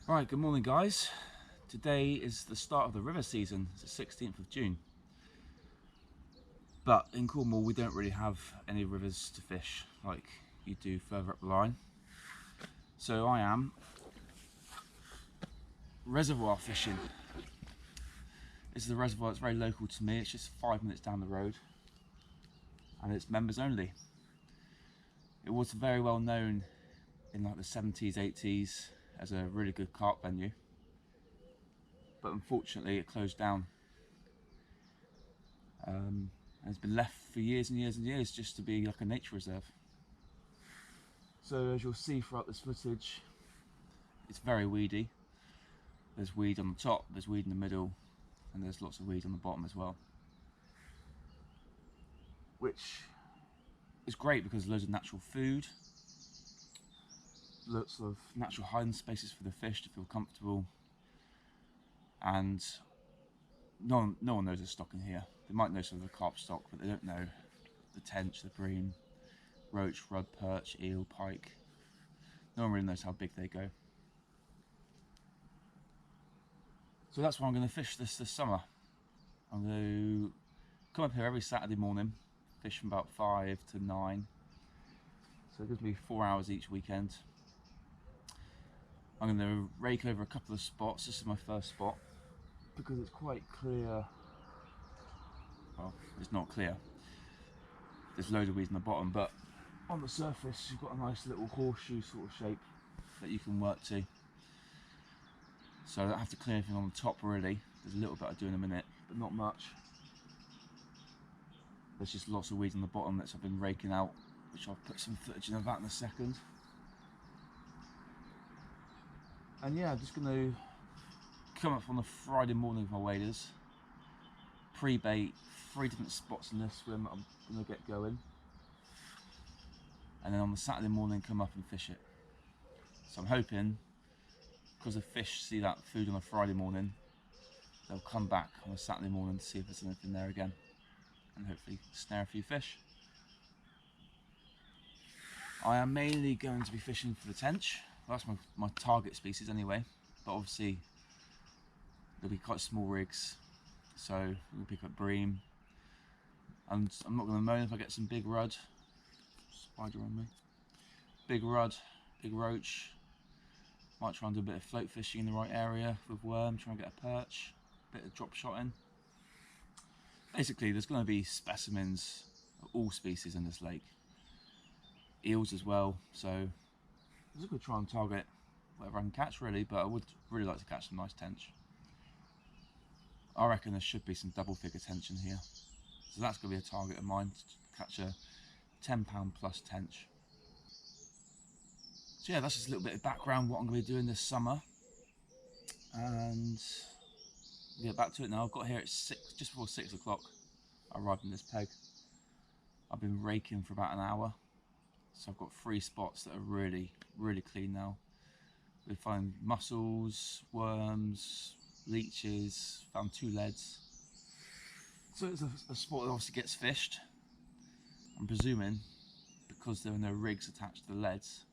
Right, good morning guys. Today is the start of the river season. It's the 16th of June. But in Cornwall we don't really have any rivers to fish like you do further up the line. So I am reservoir fishing. This is the reservoir that's very local to me. It's just 5 minutes down the road and it's members only. It was very well known in like the 70s, 80s as a really good carp venue. But unfortunately it closed down. And it's been left for years and years and years just to be like a nature reserve. So as you'll see throughout this footage, it's very weedy. There's weed on the top, there's weed in the middle, and there's lots of weed on the bottom as well. Which is great because there's loads of natural food, lots of natural hiding spaces for the fish to feel comfortable, and no one knows there's stock in here. They might know some of the carp stock, but they don't know the tench, the bream, roach, rudd, perch, eel, pike. No one really knows how big they go. So that's why I'm going to fish this summer. I'm going to come up here every Saturday morning, fish from about 5 to 9. So it gives me 4 hours each weekend. I'm going to rake over a couple of spots. This is my first spot because it's quite clear. Well, it's not clear. There's loads of weeds on the bottom, but on the surface you've got a nice little horseshoe sort of shape that you can work to. So I don't have to clear anything on the top really. There's a little bit I do in a minute, but not much. There's just lots of weeds on the bottom that I've been raking out, which I'll put some footage in of that in a second. And yeah, I'm just going to come up on the Friday morning with my waders, pre-bait 3 different spots in this swim that I'm going to get going, and then on the Saturday morning come up and fish it. So I'm hoping, because the fish see that food on a Friday morning, they'll come back on a Saturday morning to see if there's anything there again, and hopefully snare a few fish. I am mainly going to be fishing for the tench. Well, that's my target species anyway, but obviously there'll be quite small rigs, so we'll pick up bream. And I'm not going to moan if I get some big rudd. Spider on me. Big rudd, big roach. Might try and do a bit of float fishing in the right area with worm, try and get a perch, bit of drop shot in. Basically, there's going to be specimens of all species in this lake. Eels as well, so I'm just going to try and target whatever I can catch really, but I would really like to catch some nice tench. I reckon there should be some double figure tench in here. So that's going to be a target of mine, to catch a £10 plus tench. So yeah, that's just a little bit of background what I'm going to be doing this summer. And get back to it now. I've got here at just before 6 o'clock. I arrived in this peg. I've been raking for about an hour. So I've got 3 spots that are really, really clean now. We find mussels, worms, leeches, found 2 leads. So it's a spot that obviously gets fished. I'm presuming, because there are no rigs attached to the leads,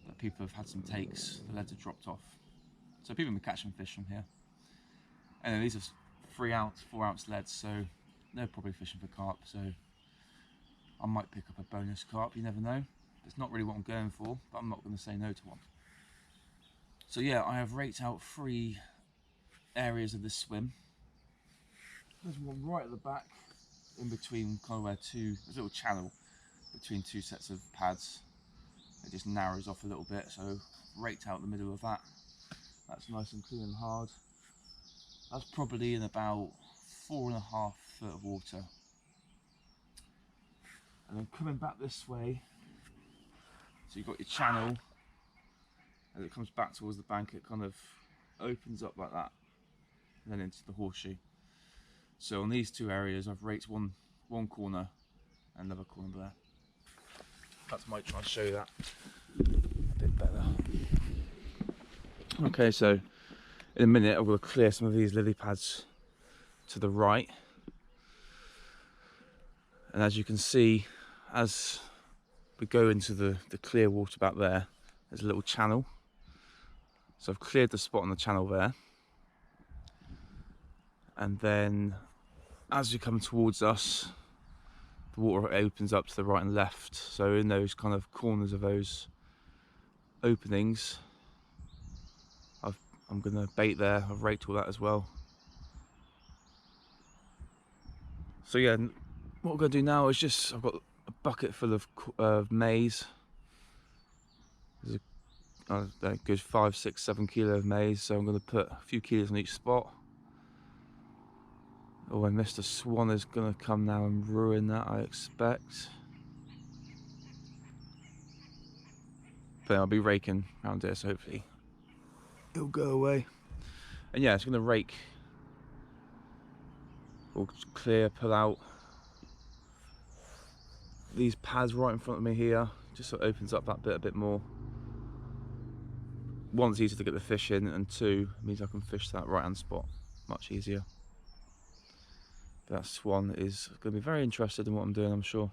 that people have had some takes, the leads have dropped off. So people have been catching fish from here. And these are 3 ounce, 4 ounce leads, so they're probably fishing for carp, so I might pick up a bonus carp, you never know. It's not really what I'm going for, but I'm not going to say no to one. So yeah, I have raked out 3 areas of this swim. There's one right at the back, in between kind of where there's a little channel between 2 sets of pads. It just narrows off a little bit, so raked out the middle of that. That's nice and clean and hard. That's probably in about 4.5 foot of water. And then coming back this way, so you've got your channel, as it comes back towards the bank, it kind of opens up like that, and then into the horseshoe. So on these 2 areas, I've raked one corner and another corner there. Perhaps I might try and show you that a bit better. Okay, so in a minute I'm going to clear some of these lily pads to the right. And as you can see, as we go into the clear water back there, there's a little channel. So I've cleared the spot on the channel there, and then as you come towards us, the water opens up to the right and left. So in those kind of corners of those openings, I'm going to bait there. I've raked all that as well. So yeah, what we're going to do now is just, I've got a bucket full of maize. There's a good 5, 6, 7 kilo of maize, so I'm going to put a few kilos on each spot. Oh, and Mr. Swan is going to come now and ruin that, I expect. But I'll be raking around here, so hopefully it'll go away. And yeah, it's going to rake, or clear, pull out these pads right in front of me here, just so it opens up that bit a bit more. One, it's easier to get the fish in, and two, it means I can fish that right hand spot much easier. That swan is going to be very interested in what I'm doing, I'm sure.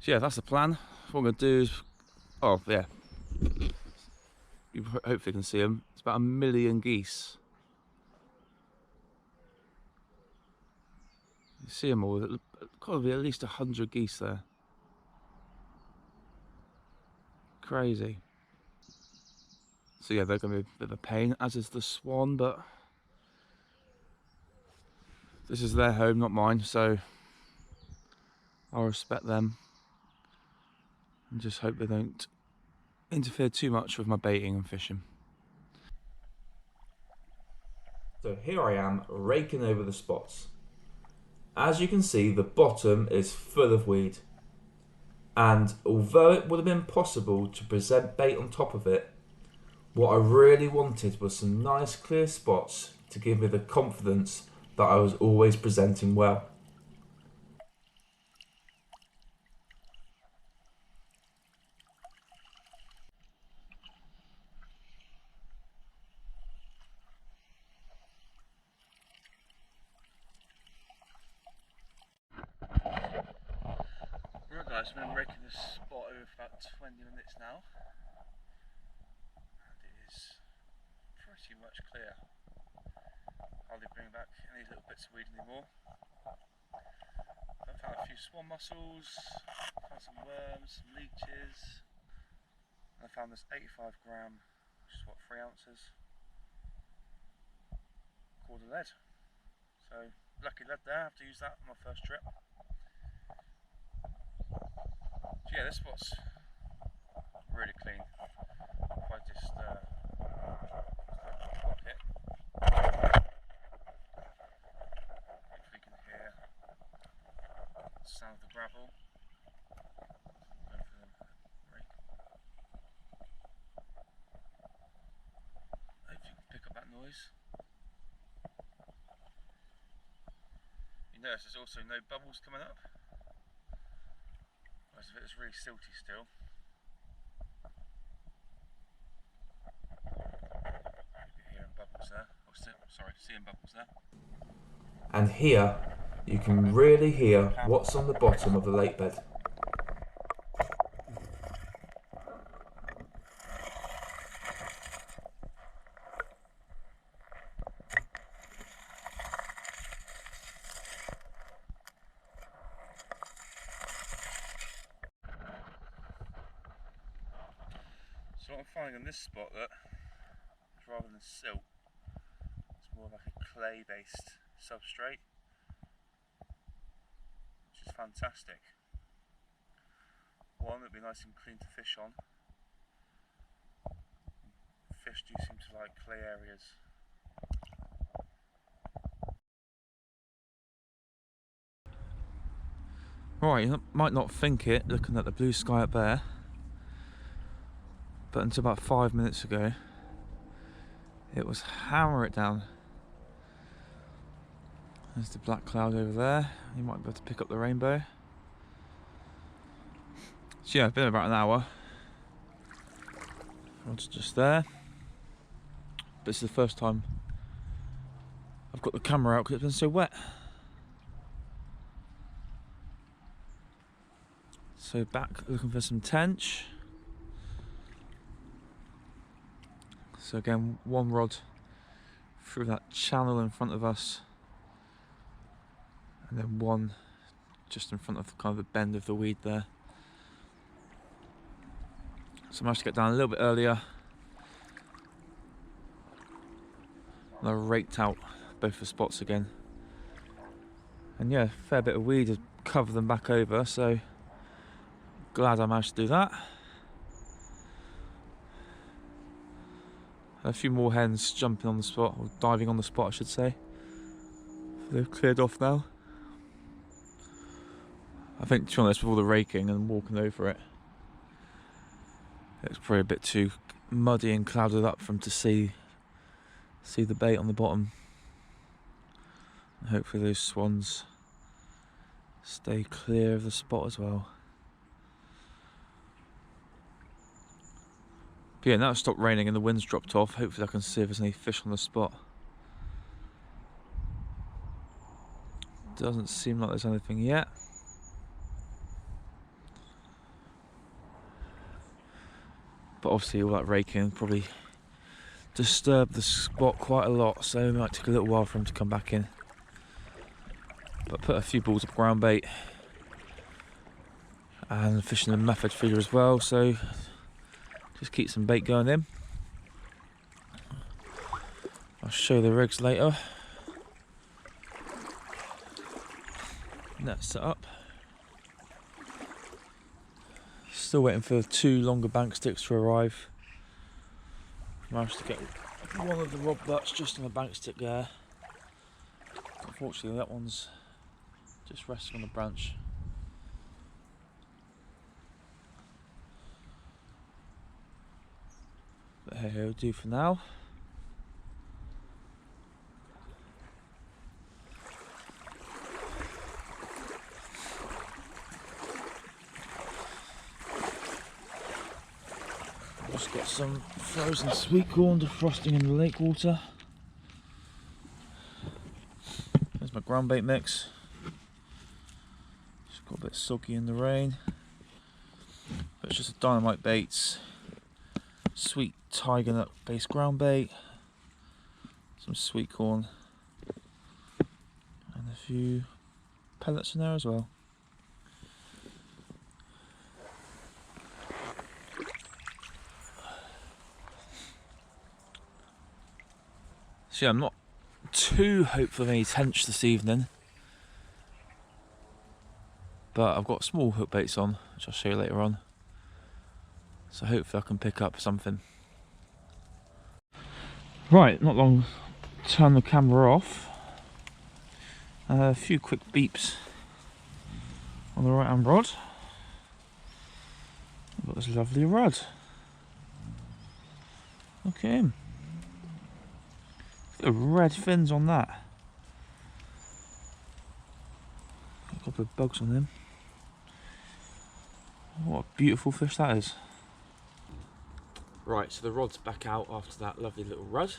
So yeah, that's the plan. What I'm going to do is, oh yeah, you hopefully can see them. It's about 1 million geese. You see them all. There's got to be at least 100 geese there. Crazy. So yeah, they're going to be a bit of a pain, as is the swan, but this is their home, not mine, so I'll respect them and just hope they don't interfere too much with my baiting and fishing. So here I am raking over the spots. As you can see, the bottom is full of weed, and although it would have been possible to present bait on top of it, what I really wanted was some nice clear spots to give me the confidence that I was always presenting well. Right guys, I've been raking this spot over for about 20 minutes now, and it is pretty much clear. Hardly bring back any little bits of weed anymore. I've found a few swan mussels, found some worms, some leeches, and I found this 85 gram, which is what, 3 ounces, cord of lead. So lucky lead there, I have to use that on my first trip. So yeah, this spot's really clean. If I just block it, hopefully you can hear the sound of the gravel. Going for the rake. Hopefully you can pick up that noise. You notice there's also no bubbles coming up, whereas if it was really silty still. Hearing bubbles there, or sorry, seeing bubbles there. And here you can really hear what's on the bottom of the lake bed. So what I'm finding on this spot, that rather than silt, it's more like a clay based substrate, which is fantastic. One, it'd be nice and clean to fish on. Fish do seem to like clay areas. Right, you might not think it looking at the blue sky up there, but until about 5 minutes ago it was hammer it down. There's the black cloud over there. You might be able to pick up the rainbow. So yeah, it's been about an hour. Rod's just there. But this is the first time I've got the camera out because it's been so wet. So back looking for some tench. So again, one rod through that channel in front of us, and then one just in front of kind of the bend of the weed there. So I managed to get down a little bit earlier, and I raked out both the spots again. And yeah, a fair bit of weed to cover them back over, so glad I managed to do that. A few more hens jumping on the spot, or diving on the spot I should say. They've cleared off now. I think, to be honest, with all the raking and walking over it, it's probably a bit too muddy and clouded up for them to see the bait on the bottom. And hopefully those swans stay clear of the spot as well. But yeah, now it's stopped raining and the wind's dropped off. Hopefully I can see if there's any fish on the spot. Doesn't seem like there's anything yet. But obviously all that raking probably disturbed the spot quite a lot, so it might take a little while for him to come back in. But put a few balls of ground bait and fishing a method feeder as well, so just keep some bait going in. I'll show the rigs later. Net set up. Still waiting for 2 longer bank sticks to arrive. Managed to get one of the rod butts just on the bank stick there. Unfortunately that one's just resting on the branch. But hey, it'll do for now. Just got some frozen sweet corn defrosting in the lake water. There's my ground bait mix. Just got a bit soggy in the rain. But it's just a dynamite baits, sweet tiger nut based ground bait, some sweet corn, and a few pellets in there as well. So yeah, I'm not too hopeful of any tench this evening, but I've got small hook baits on, which I'll show you later on. So hopefully I can pick up something. Right, not long to turn the camera off. A few quick beeps on the right hand rod. I've got this lovely rod. Look at him. Look at the red fins on that. A couple of bugs on him. What a beautiful fish that is. Right, so the rod's back out after that lovely little rud.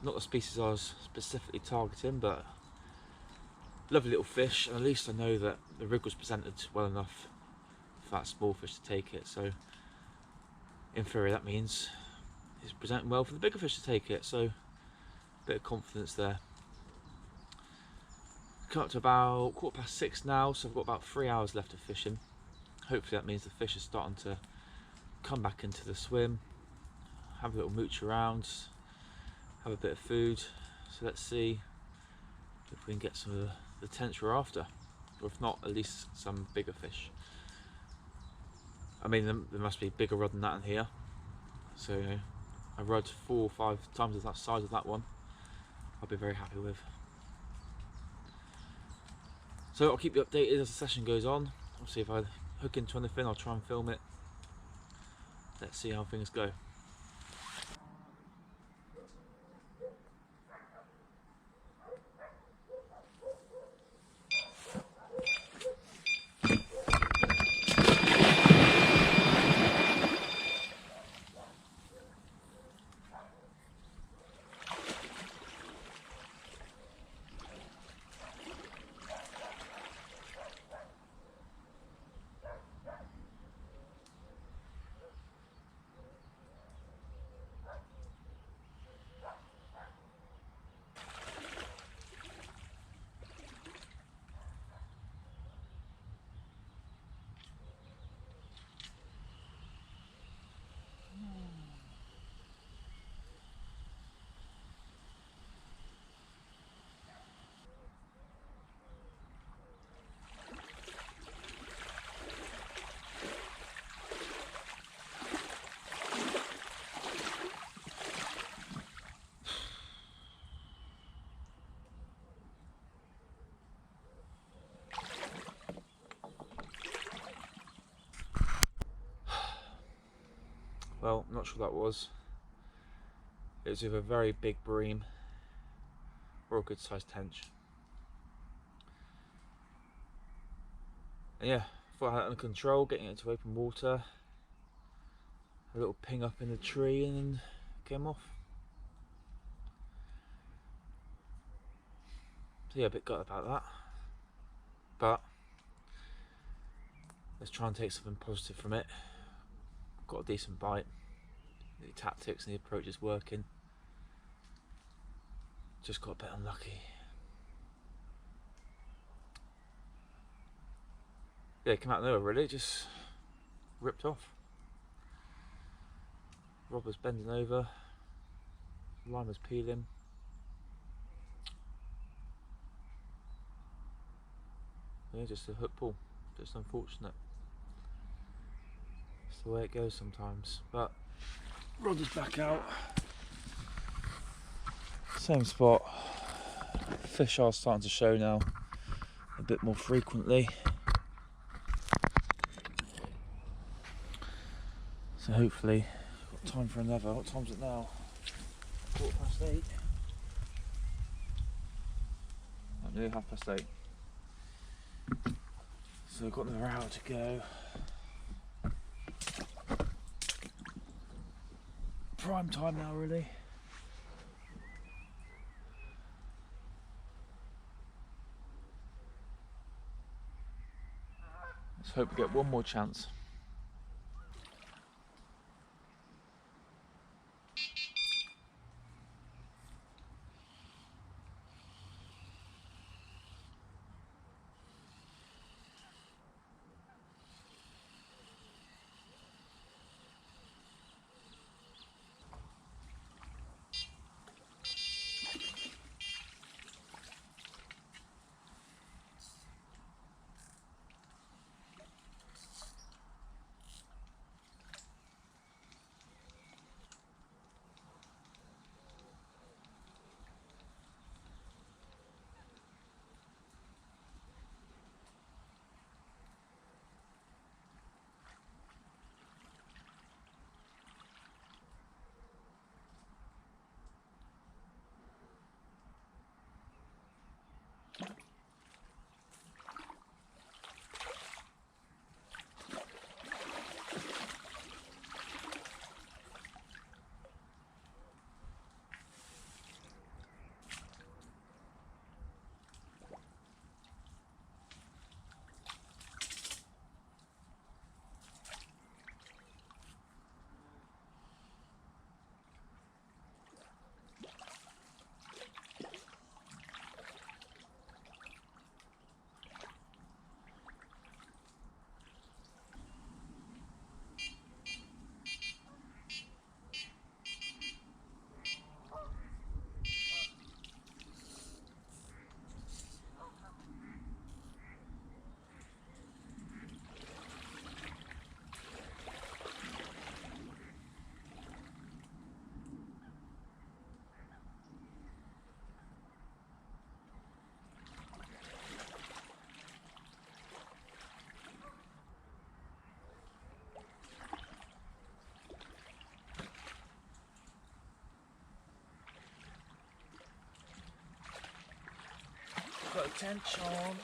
Not the species I was specifically targeting, but lovely little fish, and at least I know that the rig was presented well enough for that small fish to take it, so in theory that means it's presenting well for the bigger fish to take it, so a bit of confidence there. Come up to about 6:15 now, so I've got about 3 hours left of fishing. Hopefully that means the fish is starting to come back into the swim, have a little mooch around, have a bit of food. So let's see if we can get some of the tench we're after, or if not, at least some bigger fish. I mean, there must be a bigger rod than that in here, so a rod 4 or 5 times the size of that one I'll be very happy with. So I'll keep you updated as the session goes on. Obviously if I hook into anything I'll try and film it. Let's see how things go. not sure that was. It was with a very big bream or a good sized tench. And yeah, thought I had it under control, getting it into open water. A little ping up in the tree and then came off. So yeah, a bit gutted about that. But let's try and take something positive from it. Got a decent bite. The tactics and the approach is working. Just got a bit unlucky. Yeah, it came out of nowhere really, just ripped off. Rod was bending over, line was peeling. Yeah, just a hook pull, just unfortunate. It's the way it goes sometimes, but rod is back out. Same spot. Fish are starting to show now a bit more frequently. So hopefully, got time for another. What time's it now? 8:15. Nearly 8:30. So I've got another hour to go. Prime time now, really. Let's hope we get one more chance. Got a tench on.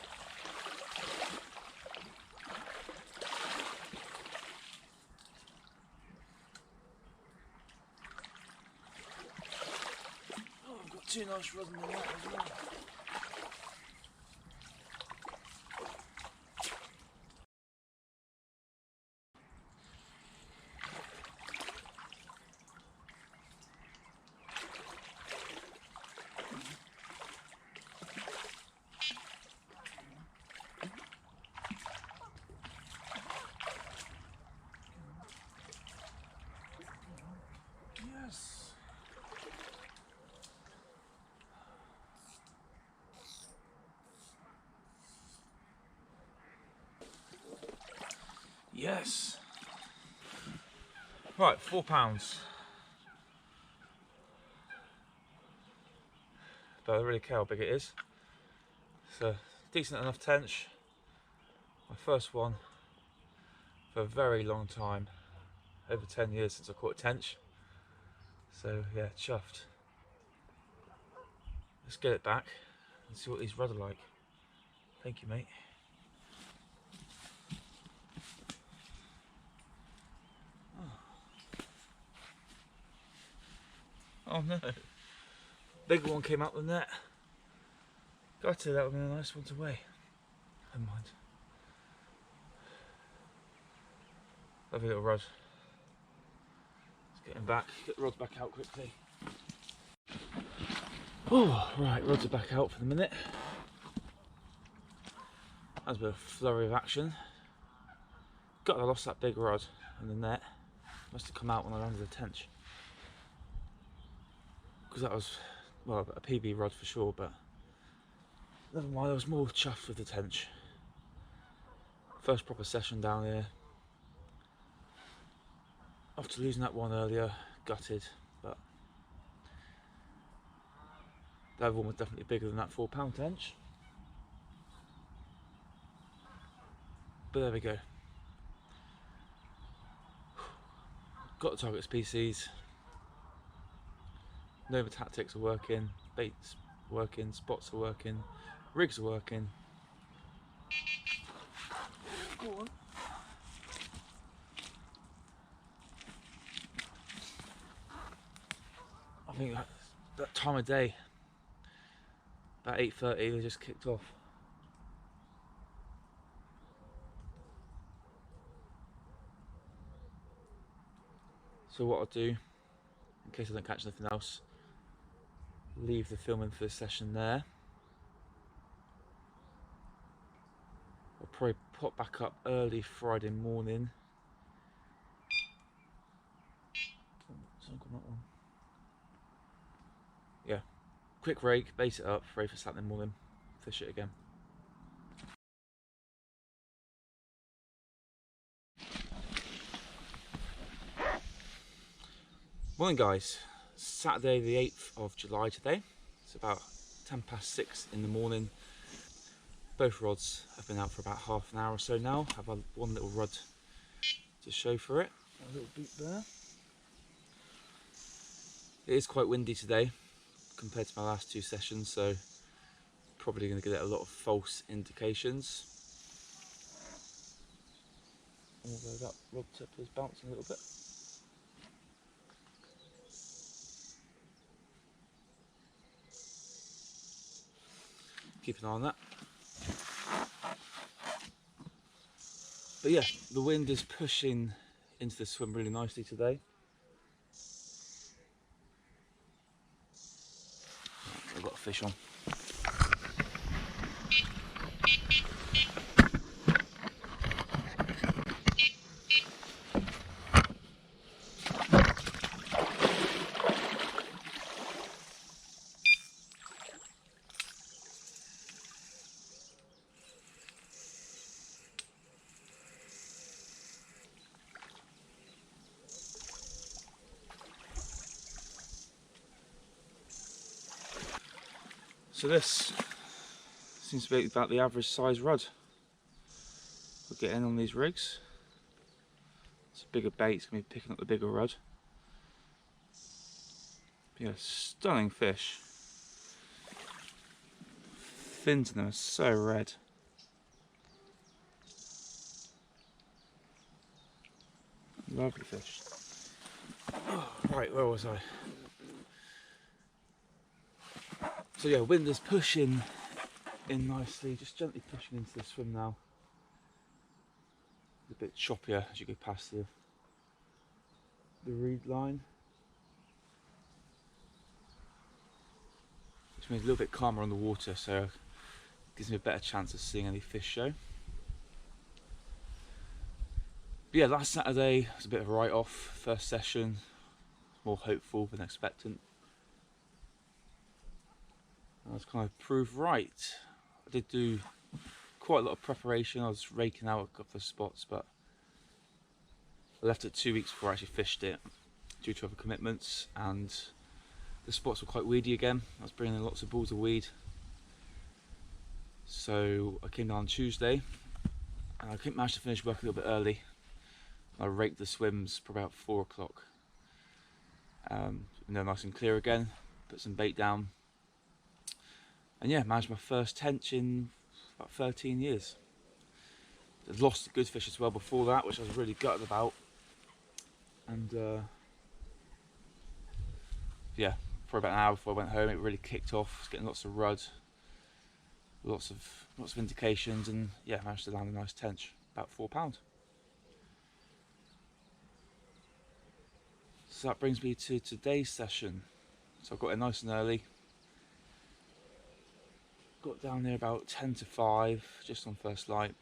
Oh, I've got two nice rods in the net as well. Yes. Yes. Right, £4. Don't really care how big it is. It's a decent enough tench. My first one for a very long time. over 10 years since I caught a tench. So yeah, chuffed. Let's get it back and see what these rod are like. Thank you, mate. Oh no, bigger one came out the net. Got to, that would have been a nice one to weigh. Never mind. Lovely little rod. Let's get him back, get the rods back out quickly. Oh, right, rods are back out for the minute. That was a bit of a flurry of action. I lost that big rod in the net. Must have come out when I landed the tench. Because that was, well, a PB rod for sure, but never mind, I was more chuffed with the tench. First proper session down here. After losing that one earlier, gutted, but the other one was definitely bigger than that 4-pound tench. But there we go. Got the target species. Nova tactics are working, baits working, spots are working, rigs are working. Go on. I think that time of day, about 8:30, they just kicked off. So what I'll do, in case I don't catch anything else, leave the filming for this session there. I'll probably pop back up early Friday morning. Yeah, quick rake, base it up, ready for Saturday morning, fish it again. Morning guys, Saturday the 8th of July today. It's about 6:10 in the morning. Both rods have been out for about half an hour or so now. I've had one little rod to show for it. A little beat there. It is quite windy today compared to my last two sessions, so probably going to get a lot of false indications. Although that rod tip is bouncing a little bit. Keep an eye on that. But yeah, the wind is pushing into the swim really nicely today. I've got a fish on. So this seems to be about the average size rod we're getting on these rigs. It's a bigger bait, it's going to be picking up the bigger rod. Yeah, stunning fish. Fins in them are so red. Lovely fish. Oh, right, where was I? So yeah, wind is pushing in nicely, just gently pushing into the swim now. It's a bit choppier as you go past the reed line. Which means a little bit calmer on the water, so it gives me a better chance of seeing any fish show. But yeah, last Saturday was a bit of a write-off. First session, more hopeful than expectant. I was kind of proved right. I did do quite a lot of preparation. I was raking out a couple of spots, but I left it 2 weeks before I actually fished it due to other commitments, and the spots were quite weedy again. I was bringing in lots of balls of weed. So I came down on Tuesday and I couldn't manage to finish work a little bit early. I raked the swims for about 4 o'clock. And they're nice and clear again. Put some bait down. And yeah, managed my first tench in about 13 years. I'd lost a good fish as well before that, which I was really gutted about. And yeah, for about an hour before I went home, it really kicked off. I was getting lots of rudd, lots of indications, and yeah, managed to land a nice tench, about £4. So that brings me to today's session. So I got in nice and early. Got down there about 10 to 5, just on first light.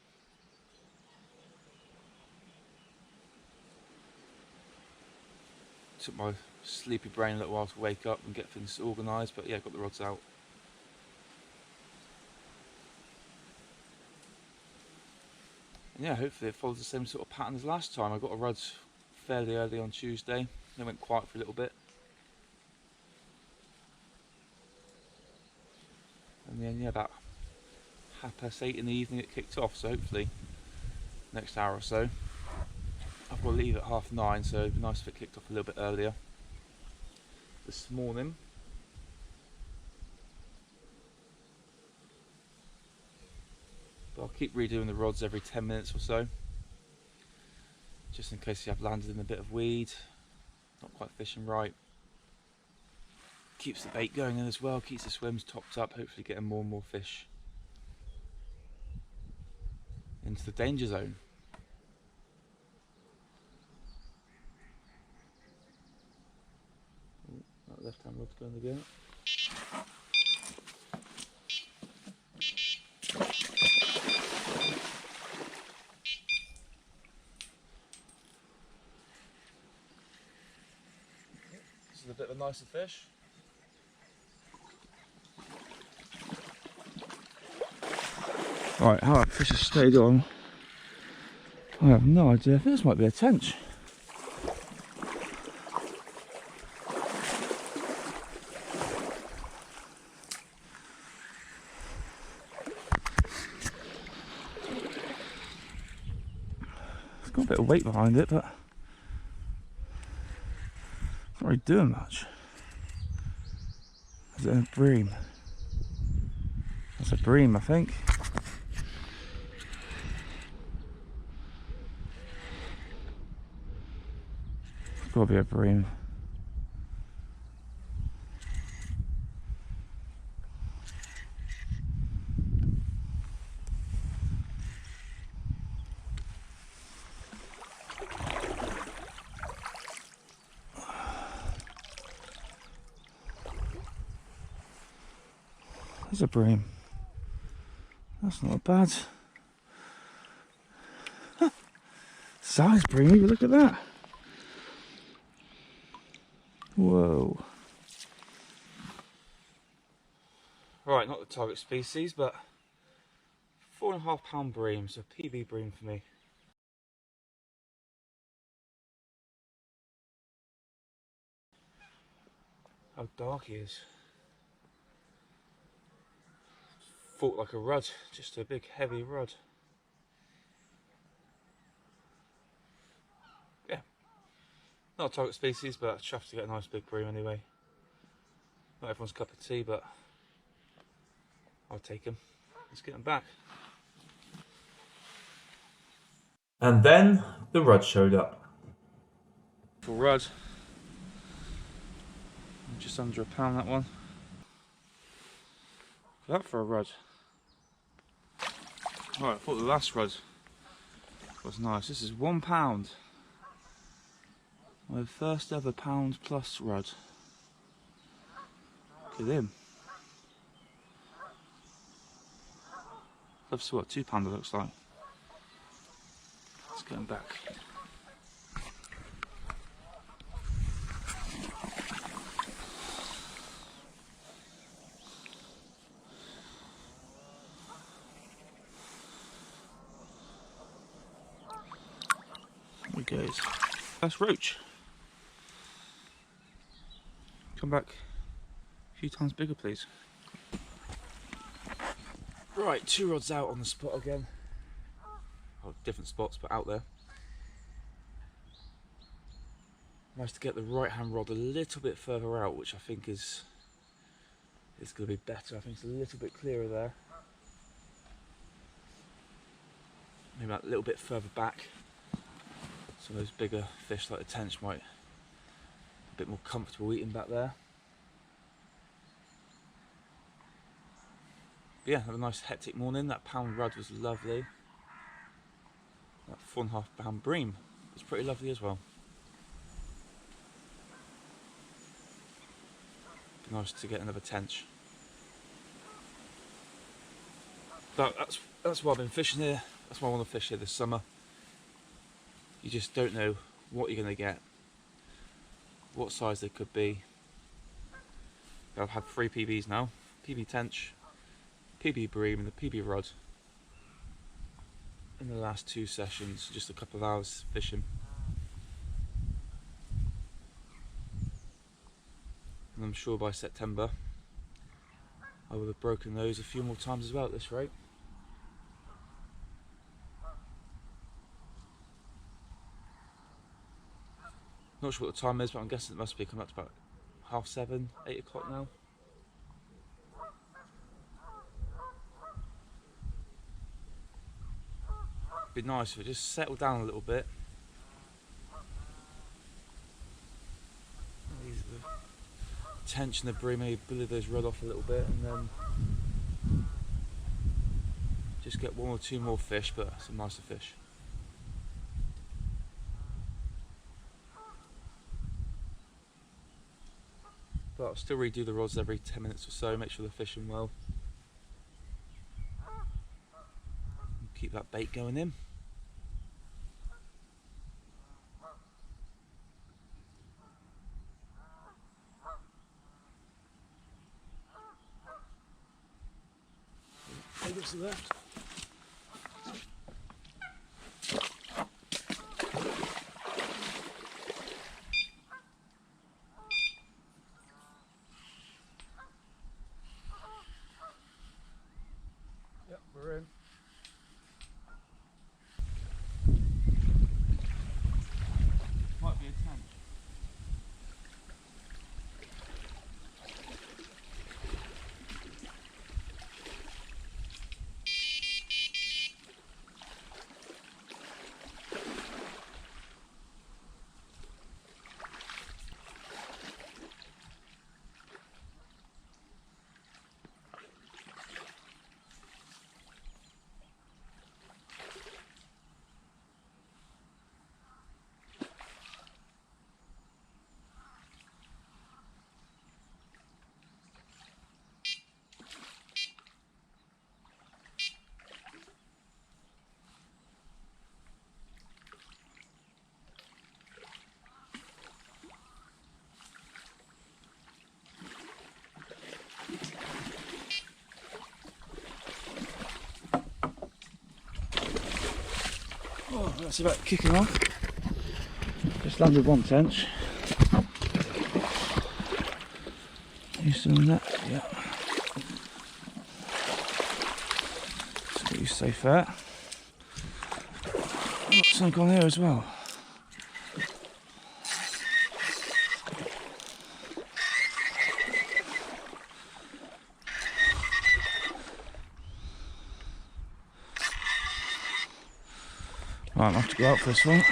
Took my sleepy brain a little while to wake up and get things organised, but yeah, got the rods out. And yeah, hopefully it follows the same sort of pattern as last time. I got a rod fairly early on Tuesday, then went quiet for a little bit. And then yeah, about 8:30 in the evening it kicked off, so hopefully next hour or so. I've got to leave at 9:30, so it'd be nice if it kicked off a little bit earlier this morning. But I'll keep redoing the rods every 10 minutes or so, just in case you have landed in a bit of weed, not quite fishing right. Keeps the bait going in as well, keeps the swims topped up, hopefully getting more and more fish into the danger zone. Oh, that left hand rod's going again. This is a bit of a nicer fish. Right, how that fish has stayed on, I have no idea. I think this might be a tench. It's got a bit of weight behind it, but it's not really doing much. Is it a bream? That's a bream, I think. It's got to be a bream. There's a bream. That's not bad. Huh. Size bream, look at that. Whoa. Right, not the target species, but 4.5 pound bream, so PB bream for me. How dark he is. Fought like a rudd, just a big heavy rudd. Yeah, not a target species, but chuffed to get a nice big bream anyway. Not everyone's cup of tea, but I'll take him. Let's get him back. And then the rudd showed up. Full rudd. Just under £1 that one. That for a rudd. Right, I thought the last rudd was nice. This is £1. My first ever £1+ rudd. Look at him. Let's see what £2 looks like. Let's get him back. There he goes. That's roach. Come back a few times bigger, please. Right, 2 rods out on the spot again. Oh, different spots, but out there. Nice to get the right hand rod a little bit further out, which I think is going to be better. I think it's a little bit clearer there. Maybe that little bit further back. Some of those bigger fish like the tench might be a bit more comfortable eating back there. But yeah, have a nice hectic morning. That pound rudd was lovely. That 4.5 pound bream was pretty lovely as well. Be nice to get another tench. But that's why I've been fishing here. That's why I want to fish here this summer. You just don't know what you're going to get, what size they could be. I've had 3 PBs now. PB tench, PB bream and the PB rod in the last 2 sessions, just a couple of hours fishing. And I'm sure by September I would have broken those a few more times as well at this rate. Not sure what the time is, but I'm guessing it must be coming up to about 7:30, 8 o'clock now. It'd be nice if it just settled down a little bit. These are the tench and the bream, maybe bully those rod off a little bit and then just get 1 or 2 more fish, but some nicer fish. But I'll still redo the rods every 10 minutes or so, make sure they're fishing well. And keep that bait going in. Fingers to the left. Yep, we're in. Might be a tench. Oh, that's about kicking off. Just landed 1 tench. You still in that? Yeah. Let's get you safe there. Got something on here as well. Right, I'll have to go out for this one.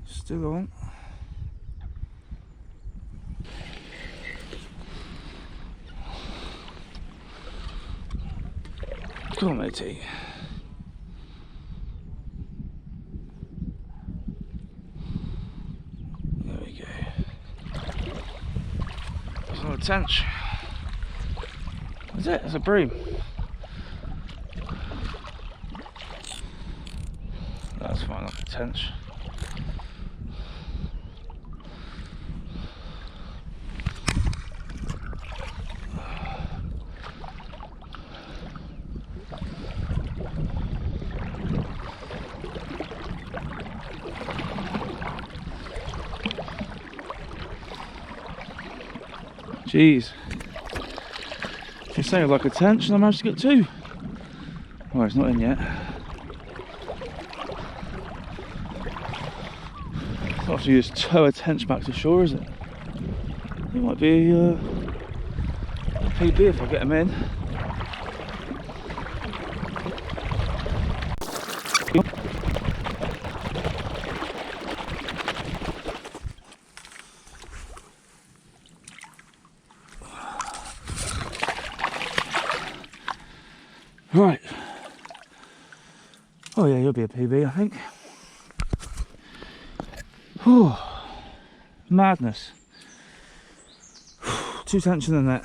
Still on. Come on, matey. a tench. That's it, it's a bream. That's fine, like a tench. Jeez. You're saying like a tench and I managed to get two. Oh, it's not in yet. I'll have to just tow a tench back to shore, is it? It might be a PB if I get them in. Right. Oh yeah, you'll be a PB, I think. Whew. Madness. Two tench in the net.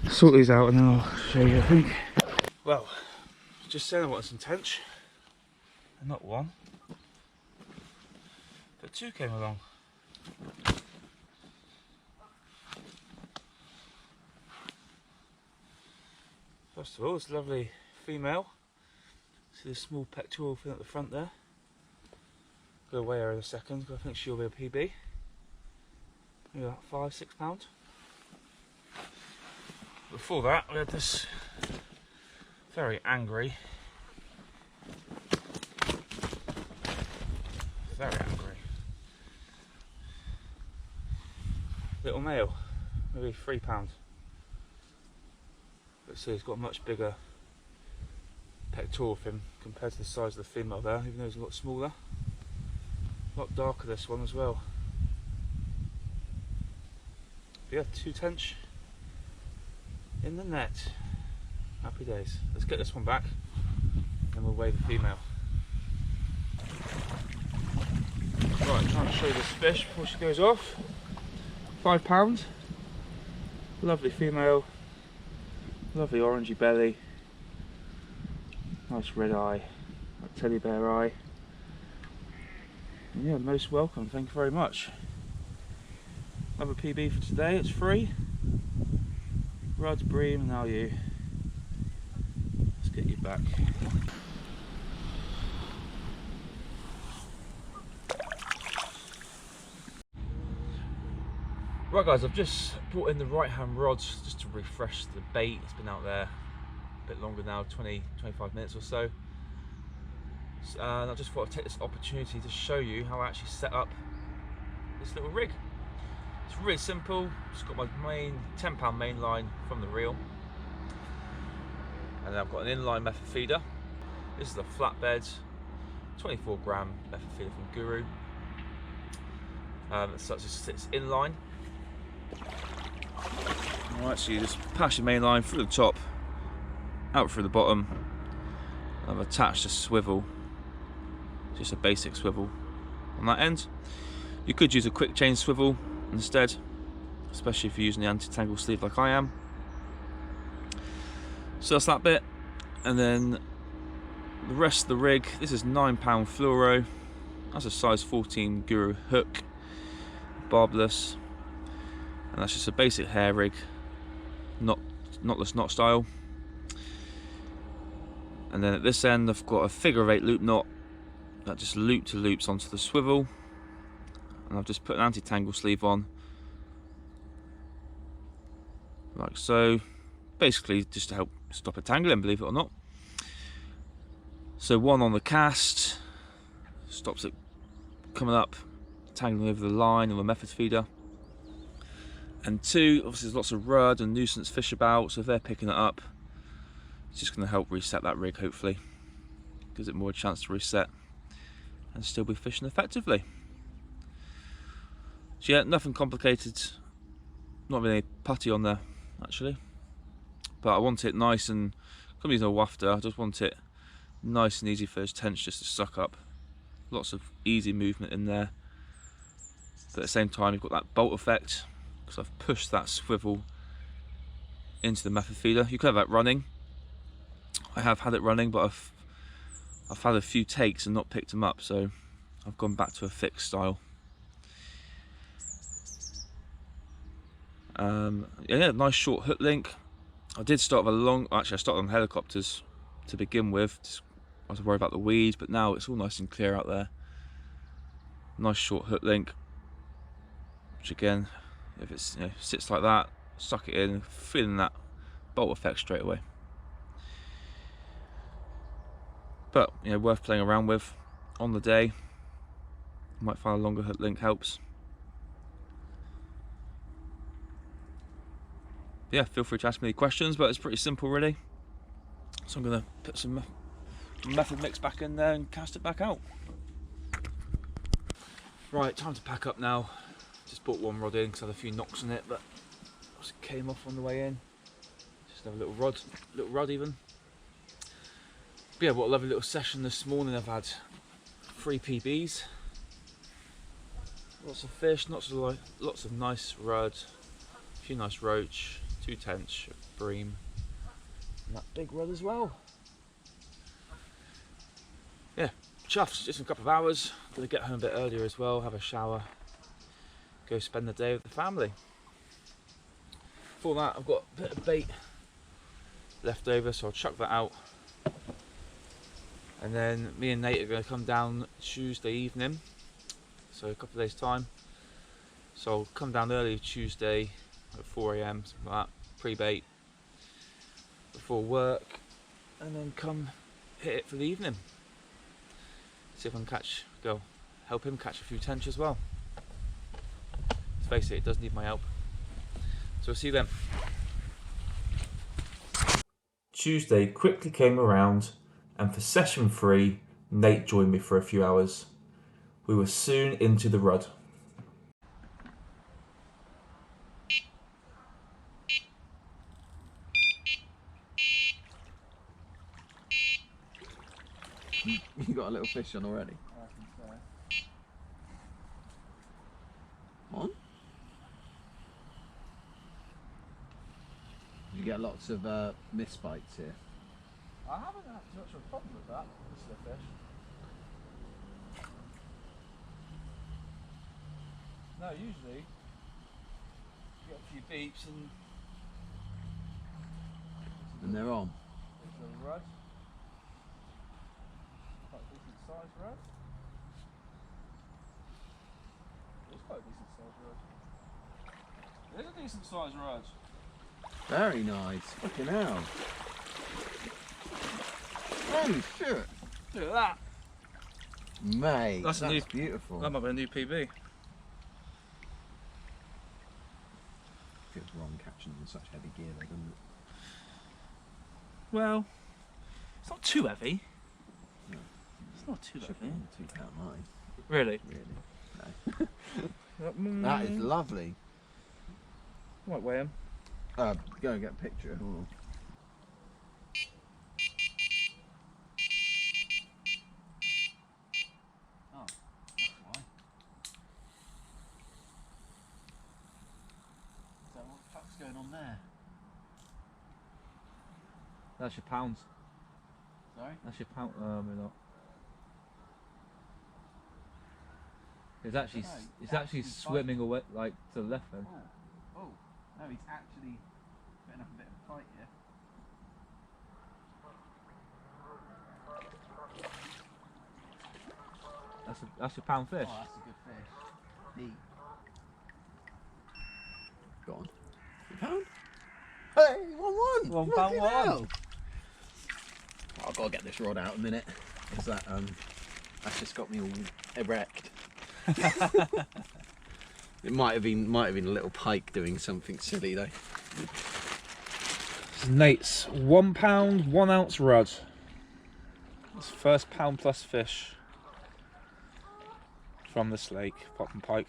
Sort these out and then I'll show you, I think. Well, just saying I wanted some tench. And not one, but two came along. First of all, this lovely female. See the small pectoral fin at the front there. Go weigh her in a second, because I think she'll be a PB. Maybe about £5–6. Before that, we had this very angry, little male, maybe £3. But see, he's got a much bigger pectoral fin compared to the size of the female there, even though he's a lot smaller. A lot darker this one as well. But yeah, two tench in the net. Happy days. Let's get this one back and we'll weigh the female. Right, trying to show you this fish before she goes off. £5. Lovely female. Lovely orangey belly. Nice red eye. Like teddy bear eye. And yeah, most welcome. Thank you very much. Another PB for today. It's free. Rudd, bream, and now you. Let's get you back. Right guys, I've just brought in the right hand rods just to refresh the bait. It's been out there a bit longer now, 20–25 minutes or so. And I just thought I'd take this opportunity to show you how I actually set up this little rig. It's really simple. Just got my main 10-pound main line from the reel, and then I've got an inline method feeder. This is a flatbed 24-gram method feeder from Guru. So it just sits inline. Alright, so you just pass your main line through the top, out through the bottom. I've attached a swivel, just a basic swivel on that end. You could use a quick chain swivel instead, especially if you're using the anti-tangle sleeve like I am. So that's that bit, and then the rest of the rig. This is £9 fluoro. That's a size 14 Guru hook, barbless, and that's just a basic hair rig, knotless knot style. And then at this end I've got a figure-8 loop knot that just loop to loops onto the swivel, and I've just put an anti-tangle sleeve on like so, basically just to help stop it tangling, believe it or not. So one on the cast stops it coming up tangling over the line of a method feeder, and two, obviously there's lots of rudd and nuisance fish about, so if they're picking it up, it's just going to help reset that rig. Hopefully gives it more chance to reset and still be fishing effectively. So yeah, nothing complicated, not really putty on there actually, but I want it nice, and I'm using a wafter, I just want it nice and easy for those tench just to suck up. Lots of easy movement in there, But at the same time, you've got that bolt effect because I've pushed that swivel into the method feeder. You could have that running. I have had it running, but I've had a few takes and not picked them up, so I've gone back to a fixed style. Yeah, nice short hook link. I did start with a long, actually I started on helicopters to begin with. I was worried about the weeds, but now it's all nice and clear out there. Nice short hook link, which again, if it's, you know, sits like that, suck it in, feeling that bolt effect straight away. But you know, worth playing around with on the day. You might find a longer hook link helps. Yeah, feel free to ask me any questions, but it's pretty simple really. So I'm going to put some method mix back in there and cast it back out. Right, time to pack up now. Just brought one rod in because I had a few knocks in it, but it came off on the way in. Just have a little rod even. But yeah, what a lovely little session this morning. I've had 3 PBs, lots of fish, lots of nice rudd, a few nice roach, 2 tench, bream, and that big rudd as well. Yeah, chuffed, just in a couple of hours. Gonna get home a bit earlier as well, have a shower, go spend the day with the family. For that, I've got a bit of bait left over, so I'll chuck that out. And then me and Nate are going to come down Tuesday evening, so a couple of days time. So I'll come down early Tuesday at 4 AM, something like that, pre-bait before work, and then come hit it for the evening. See if I can help him catch a few tench as well. Let's face it does need my help. So we'll see you then. Tuesday quickly came around, and for session 3, Nate joined me for a few hours. We were soon into the rud. You got a little fish on already? I think so. On? You get lots of miss bites here. I haven't had too much of a problem with that, this is a fish. No, usually you get a few beeps And they're on. There's a rudd. Quite a decent sized rudd. It's quite a decent sized rudd. It is a decent sized rudd. Very nice. Fucking hell. Holy shit. Look at that. Mate, That's beautiful. That might be a new PB. Feels wrong catching them in such heavy gear though, doesn't it? Well, it's not too heavy. No. It's not too Should be heavy. on the 2 pound line. Really? Really? No. That is lovely. Might weigh him. Go and get a picture. Hold on. Oh, that's why. So what the fuck's going on there? That's your pounds. Sorry? That's your pound. Maybe not. It's actually No, it's actually swimming away like to the left then. Oh, no, he's actually putting up a bit of a fight here. That's your pound fish. Oh, that's a good fish. Deep. Go on. £1? Hey, 1-1. £1 Fucking one. hell. I've got to get this rod out in a minute. Because that's just got me all erect. It might have been a little pike doing something silly though. This is Nate's £1 1 ounce rudd. His first pound plus fish from this lake, apart from pike.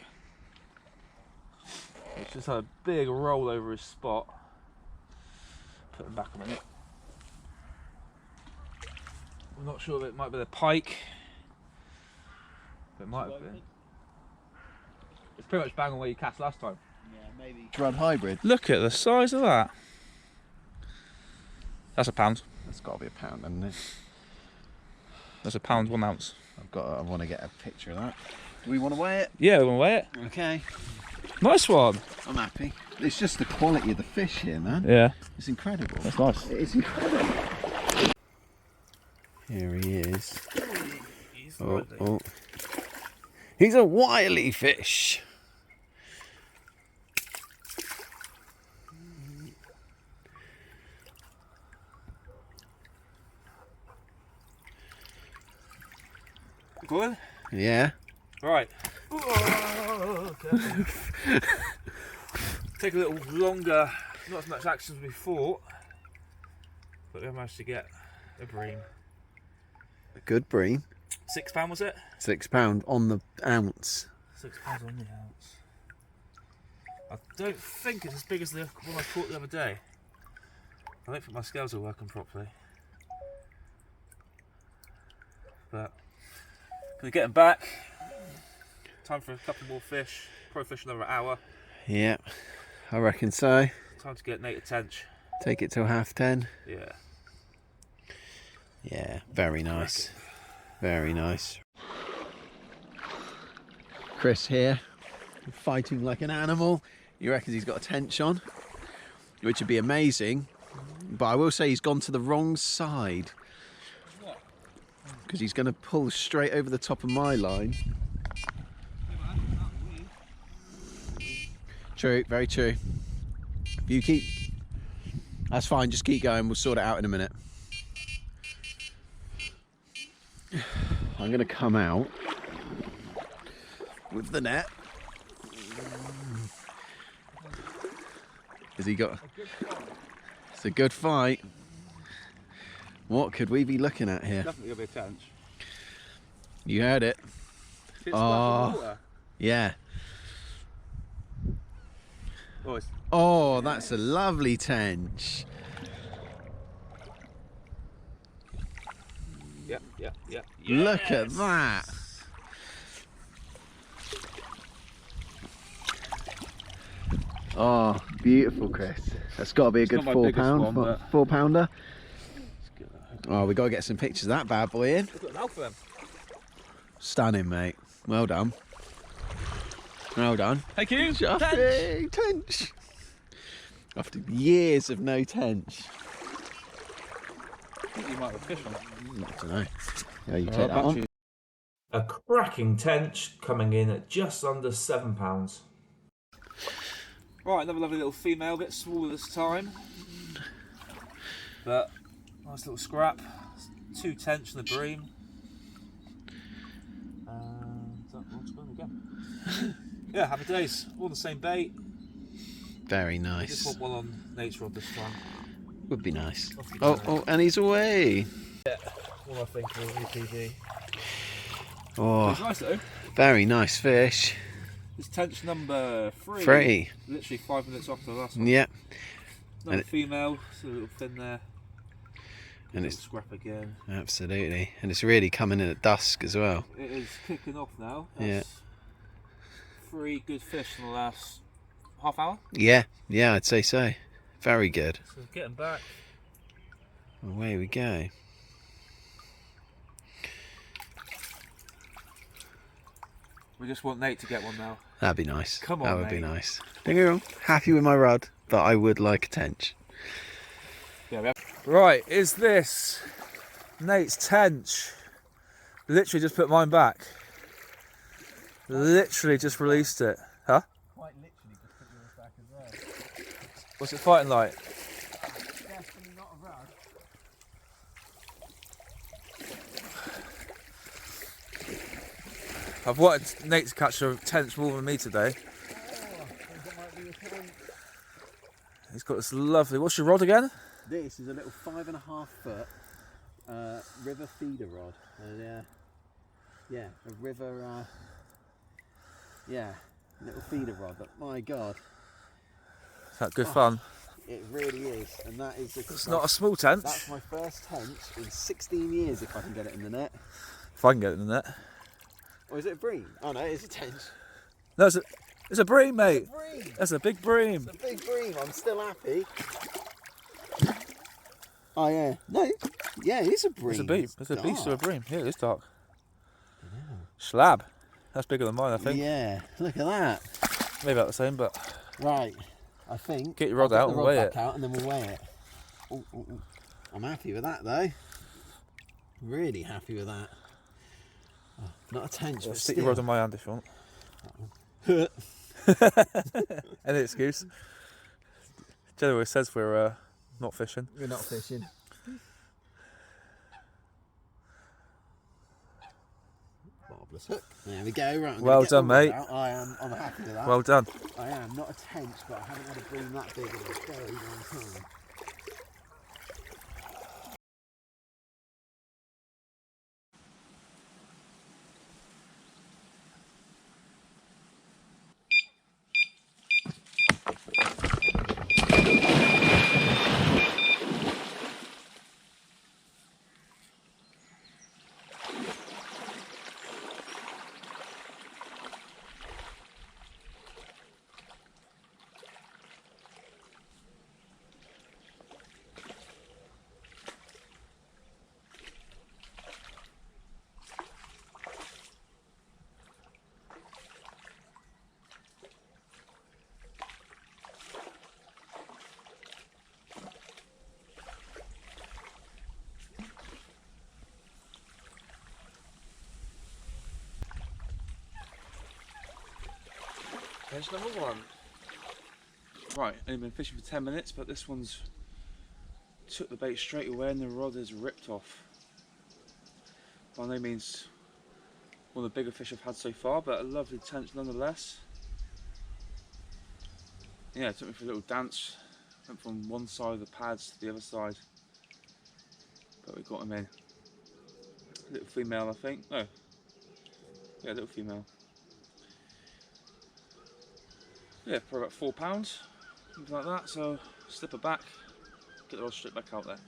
He's just had a big roll over his spot. Put him back a minute. We're not sure if it might be the pike. But it might have been. It's pretty much bang on where you cast last time. Yeah, maybe. Run hybrid. Look at the size of that. That's a pound. That's got to be a pound, hasn't it? That's a pound, 1 ounce. I want to get a picture of that. Do we want to weigh it? Yeah, we want to weigh it. Okay. Nice one. I'm happy. It's just the quality of the fish here, man. Yeah. It's incredible. That's nice. It is incredible. Here he is. Oh. He's a wily fish. Good. Yeah. Right. Okay. Take a little longer, not as much action as we thought, but we managed to get a bream. A good bream. £6 was it? £6 on the ounce. £6 on the ounce. I don't think it's as big as the one I caught the other day. I don't think my scales are working properly. But gonna get them back. Time for a couple more fish. Probably fish another hour. Yeah, I reckon so. Time to get Nate a tench. Take it till 10:30. Yeah. Yeah, very nice. Very nice. Chris here, fighting like an animal. He reckons he's got a tench on, which would be amazing. But I will say he's gone to the wrong side. Because he's going to pull straight over the top of my line. True, very true. If you keep... That's fine, just keep going, we'll sort it out in a minute. I'm going to come out with the net. Has he got... It's a good fight. What could we be looking at here? Definitely gonna be a tench. You heard it. Oh, yeah. Oh, that's a lovely tench. Yep. Look at that. Oh, beautiful, Chris. That's got to be a good not my biggest £4 one, but- 4-pounder. Oh, we got to get some pictures of that bad boy in. Look at the mouth of them. Stunning, mate. Well done. Well done. Thank you. Chuffy, tench. After years of no tench. I think you might have a fish on it. I don't know. Yeah, you take that one. A cracking tench coming in at just under £7. Right, another lovely little female, a bit smaller this time. But nice little scrap. 2 tench and a bream. And that one's going again. Yeah, happy days. All the same bait. Very I nice. just want one on nature rod this time. Would be nice. Off you Oh, go. oh, and he's away. What I think of UPV. Oh, It's nice though. very nice fish. It's tench number 3. 3. Literally 5 minutes after the last one. Yeah. Another And female, so a little fin there. And Little it's scrap again. absolutely, and it's really coming in at dusk as well. It is kicking off now. Yeah. That's 3 good fish in the last half hour. Yeah, I'd say so. Very good. So getting back. Away we go. We just want Nate to get one now. That'd be nice. Come on, that would be mate. nice. Don't get me wrong, happy with my rod, but I would like a tench. Yeah, right, is this Nate's tench? Literally just put mine back. Literally just released it. Huh? Quite literally just put yours back as well. What's it fighting like? Definitely not a rod. I've wanted Nate to catch a tench more than me today. He's got this lovely. What's your rod again? This is a little 5.5 foot river feeder rod. Yeah, a river. Little feeder rod. But my God, Is that good fun? it really is. And that is. It's not a small tench. That's my first tench in 16 years if I can get it in the net. If I can get it in the net. Or is it a bream? Oh no, it's a tench. No, it's a, It's a bream, mate. Bream. That's a big bream. It's a big bream. I'm still happy. Oh yeah. No. Yeah, it's a bream. It's a beast. It's a beast of a dark. bream. Here, it's dark. Slab. That's bigger than mine, I think. Yeah. Look at that. Maybe about the same, but Right. I think. Get your rod I'll out get the and rod weigh back it. out and then we'll weigh it. Ooh, ooh, ooh. I'm happy with that though. Really happy with that. Oh, not a tench, but stick still. your rod in my hand if you want. Any excuse. Jenny always says we're not fishing. We're not fishing. Marvellous hook. There we go. Right, I'm Well gonna get done, the rod mate. out. I'm happy with that. Well done. I am. Not a tench, but I haven't had a bream that big in a very long time. Tench number 1. Right, only been fishing for 10 minutes, but this one's took the bait straight away and the rod is ripped off. By no means one of the bigger fish I've had so far, but a lovely tench nonetheless. Yeah, it took me for a little dance. Went from one side of the pads to the other side, but we got him in. Little female, I think. Oh, yeah, little female. Yeah, probably about £4, something like that. So slip her back, get the rod straight back out there.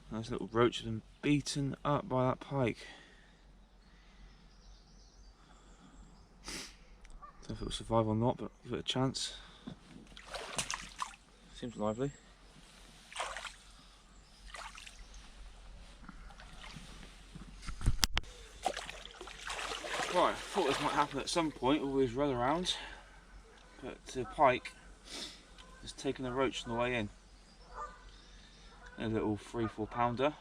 Nice little roach has been beaten up by that pike. Don't know if it will survive or not, but give it a chance. Seems lively. Right, I thought this might happen at some point, always run around, but the pike has taken a roach on the way in. A little 3-4 pounder.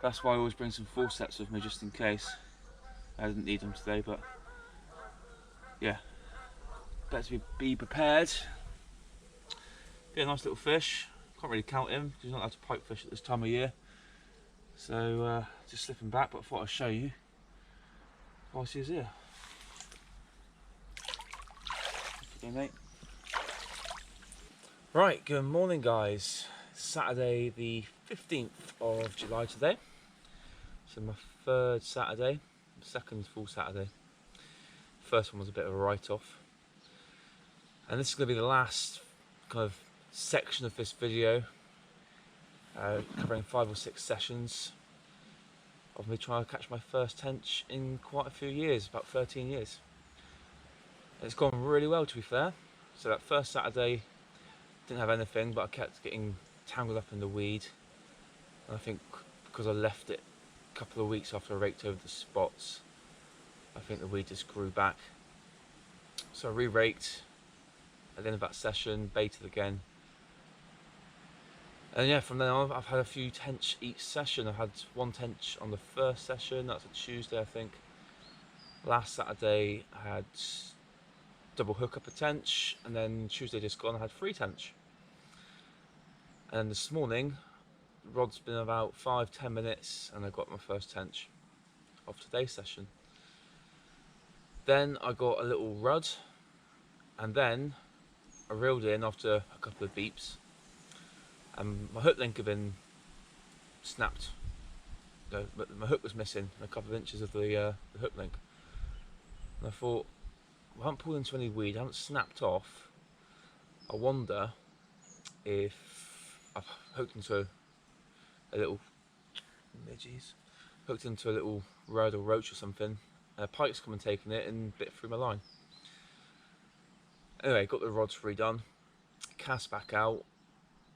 That's why I always bring some forceps with me just in case. I didn't need them today, but yeah, better be prepared. Yeah, nice little fish. Can't really count him because he's not allowed to pike fish at this time of year. So just slipping back, but I thought I'd show you whilst he's here. Okay, mate. Right, good morning, guys. Saturday the 15th of July today. So my third Saturday, second full Saturday. First one was a bit of a write-off. And this is going to be the last kind of section of this video, covering 5 or 6 sessions of me trying to catch my first tench in quite a few years, about 13 years. And it's gone really well, to be fair. So that first Saturday, didn't have anything, but I kept getting tangled up in the weed. And I think because I left it a couple of weeks after I raked over the spots, I think the weed just grew back. So I re-raked at the end of that session, baited again. And yeah, from then on I've had a few tench each session. I've had one tench on the first session, that's a Tuesday I think. Last Saturday I had double hook up a tench, and then Tuesday just gone I had 3 tench. And this morning rod's been about 5-10 minutes and I got my first tench of today's session. Then I got a little rud, and then I reeled in after a couple of beeps, and my hook link had been snapped. My hook was missing a couple of inches of the hook link, and I thought, I haven't pulled into any weed, I haven't snapped off. I wonder if I've hooked into a little hooked into a little rudd or roach or something, and a pike's come and taken it and bit through my line. Anyway, got the rods redone, cast back out,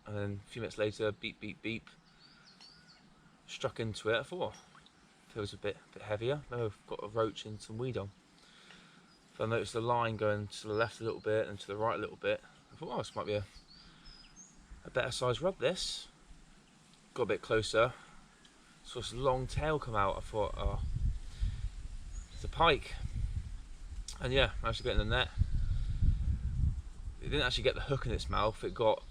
and then a few minutes later, beep beep beep, struck into it. I thought, feels a bit heavier. Maybe I've got a roach and some weed on. So I noticed the line going to the left a little bit and to the right a little bit. I thought, oh, this might be a better size rod. This got a bit closer, saw this long tail come out. I thought, oh, it's a pike. And yeah, managed to get in the net. It didn't actually get the hook in its mouth. It got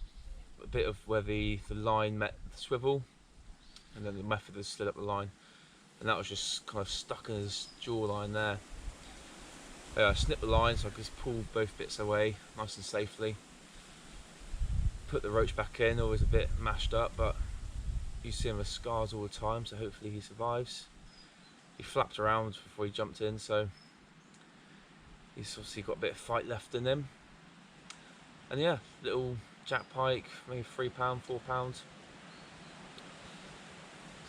a bit of where the line met the swivel, and then the method has slid up the line, and that was just kind of stuck in his jawline there. I snipped the line so I could just pull both bits away nice and safely. Put the roach back in, always a bit mashed up, but you see him with scars all the time, so hopefully he survives. He flapped around before he jumped in, so he's obviously got a bit of fight left in him. And yeah, little jack pike, maybe £3, £4.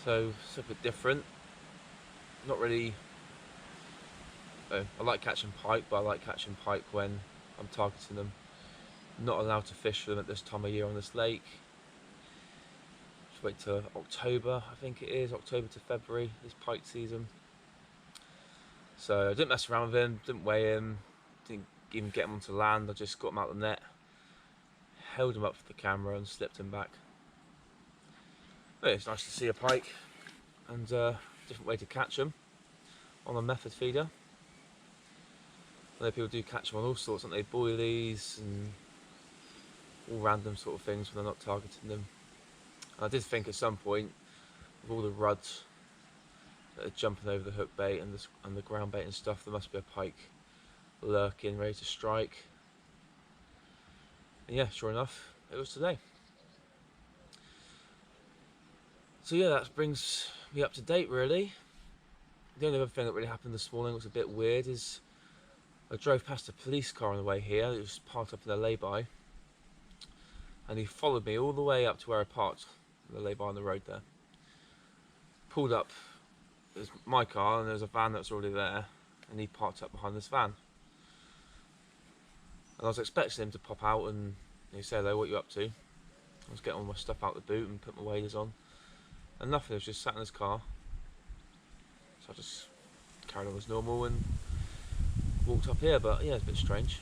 So it's a bit different. Not really. I like catching pike, but I like catching pike when I'm targeting them. Not allowed to fish for them at this time of year on this lake. Just wait till October, I think it is, October to February, this pike season. So I didn't mess around with him, didn't weigh him, didn't even get him onto land. I just got him out of the net, held him up for the camera and slipped him back. But it's nice to see a pike, and different way to catch them on a method feeder. I know people do catch them on all sorts, don't they? Boilies and all random sort of things when they're not targeting them. And I did think at some point, with all the ruds that are jumping over the hook bait and the ground bait and stuff, there must be a pike lurking, ready to strike. And yeah, sure enough, it was today. So yeah, that brings me up to date really. The only other thing that really happened this morning was a bit weird is I drove past a police car on the way here. It was parked up in a lay-by, and he followed me all the way up to where I parked the lay-by on the road there. Pulled up, it was my car, and there was a van that was already there, and he parked up behind this van. And I was expecting him to pop out and say, hello, what are you up to? I was getting all my stuff out the boot and put my waders on, and nothing. I was just sat in his car. So I just carried on as normal and walked up here. But yeah, it's a bit strange.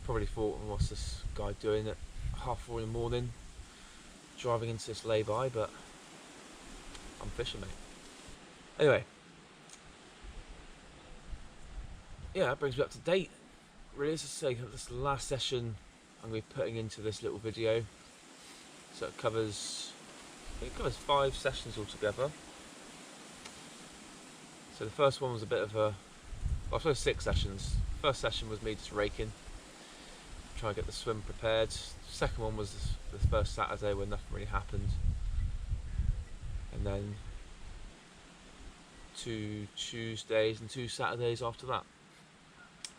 Probably thought, well, what's this guy doing at 4:30 in the morning, driving into this lay-by? But I'm fishing, mate. Anyway, yeah, that brings me up to date. Really, as I say, this is the last session I'm going to be putting into this little video. So it covers 5 sessions altogether. So the first one was a bit of a, well, I suppose 6 sessions. First session was me just raking, trying to get the swim prepared. Second one was the first Saturday where nothing really happened. And then 2 Tuesdays and 2 Saturdays after that,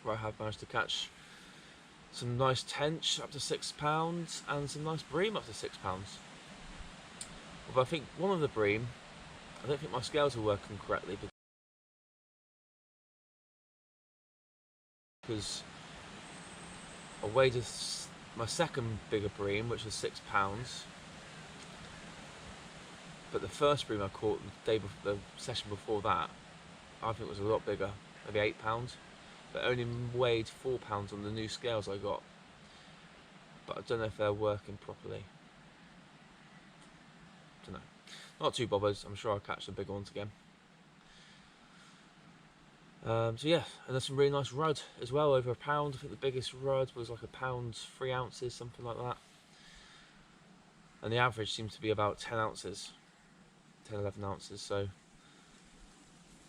where I have managed to catch some nice tench up to £6 and some nice bream up to £6. Although I think one of the bream, I don't think my scales are working correctly because I weighed my second bigger bream, which was £6, but the first bream I caught the session before that, I think was a lot bigger, maybe £8, but only weighed £4 on the new scales I got. But I don't know if they're working properly. Don't know. Not too bothered. I'm sure I'll catch the bigger ones again. So yeah, and there's some really nice rudd as well, over £1. I think the biggest rudd was like £1 3 ounces, something like that. and the average seems to be about 10 ounces, 10-11 ounces. So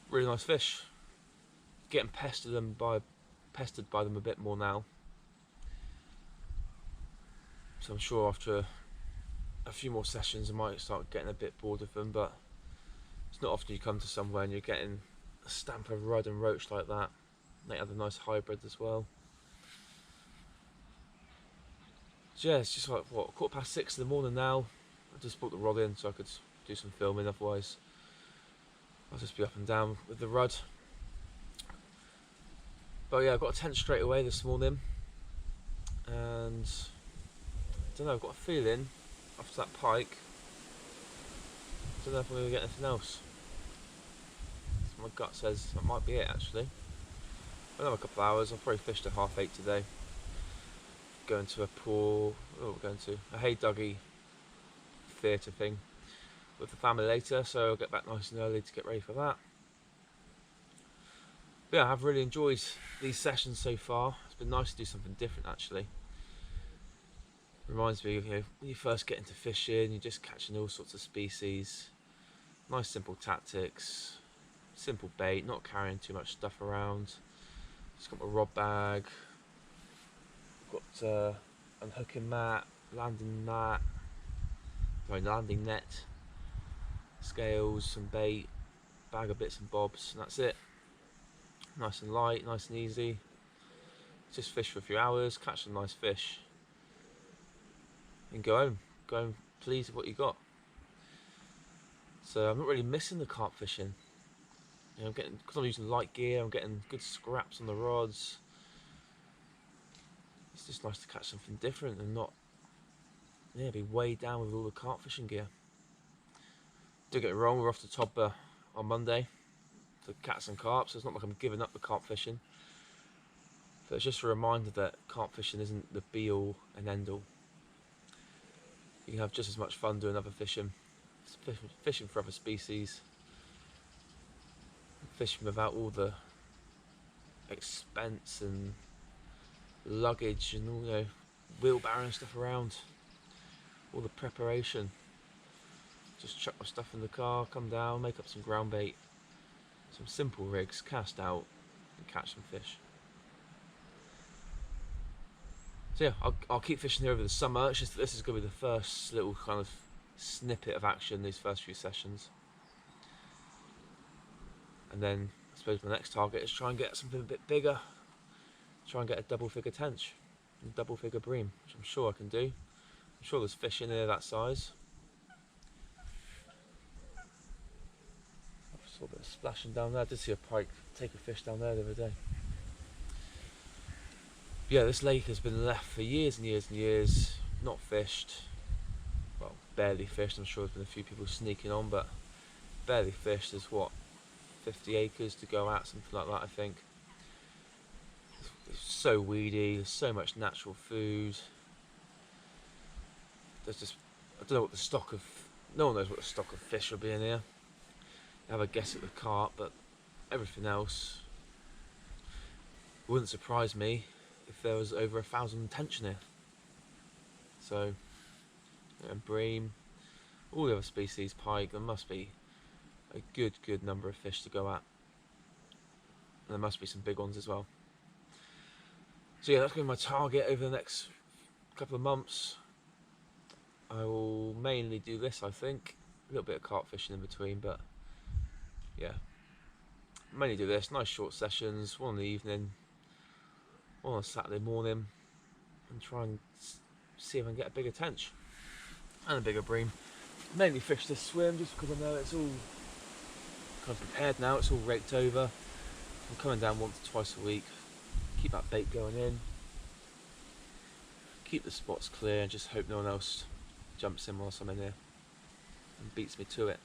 really nice fish. Getting pestered by them a bit more now. So I'm sure after a few more sessions I might start getting a bit bored of them, but it's not often you come to somewhere and you're getting a stamp of rudd and roach like that. They have a nice hybrid as well. So yeah, it's just like, what, 6:15 in the morning now. I just brought the rod in so I could do some filming, otherwise I'll just be up and down with the rudd. But yeah, I got a tench straight away this morning, and I don't know, I've got a feeling after that pike, I don't know if I'm going to get anything else. So my gut says that might be it actually. Another couple of hours. I'll probably fish till 8:30 today. Going to a pool, going to a hay duggy theatre thing with the family later, so I'll get back nice and early to get ready for that. But yeah, I've really enjoyed these sessions so far. It's been nice to do something different actually. Reminds me of, when you first get into fishing, you're just catching all sorts of species. Nice simple tactics, simple bait, not carrying too much stuff around. Just got my rod bag, got unhooking mat, landing net, scales, some bait, bag of bits and bobs, and that's it. Nice and light, nice and easy. Just fish for a few hours, catch some nice fish, and go home pleased with what you got. So I'm not really missing the carp fishing. I'm getting, because I'm using light gear, I'm getting good scraps on the rods. It's just nice to catch something different and not be weighed down with all the carp fishing gear. Don't get it wrong, we're off to Todber on Monday to catch some carp, so it's not like I'm giving up the carp fishing. But it's just a reminder that carp fishing isn't the be all and end all. You can have just as much fun doing other fishing for other species, fishing without all the expense and luggage and all, wheelbarrowing stuff around, all the preparation. Just chuck my stuff in the car, come down, make up some ground bait, some simple rigs, cast out and catch some fish. So yeah, I'll keep fishing here over the summer. It's just that this is going to be the first little kind of snippet of action, these first few sessions. And then I suppose my next target is try and get something a bit bigger. Try and get a double figure tench, and double figure bream, which I'm sure I can do. I'm sure there's fish in there that size. I saw a bit of splashing down there. I did see a pike take a fish down there the other day. But yeah, this lake has been left for years and years and years, not fished. Well, barely fished. I'm sure there's been a few people sneaking on, but barely fished. There's what, 50 acres to go at, something like that I think. It's so weedy, there's so much natural food. There's just, I don't know what the stock of, no one knows what the stock of fish will be in here. You have a guess at the carp, but everything else, it wouldn't surprise me if there was over 1,000 tench in here. So, bream, all the other species, pike, there must be a good number of fish to go at. And there must be some big ones as well. So yeah, that's going to be my target over the next couple of months. I will mainly do this, I think. A little bit of carp fishing in between, but yeah. Mainly do this, nice short sessions, one in the evening, one on Saturday morning, and try and see if I can get a bigger tench and a bigger bream. Mainly fish this swim just because I know it's all kind of prepared now, it's all raked over. I'm coming down once or twice a week. Keep that bait going in, keep the spots clear, and just hope no one else jumps in whilst I'm in here and beats me to it.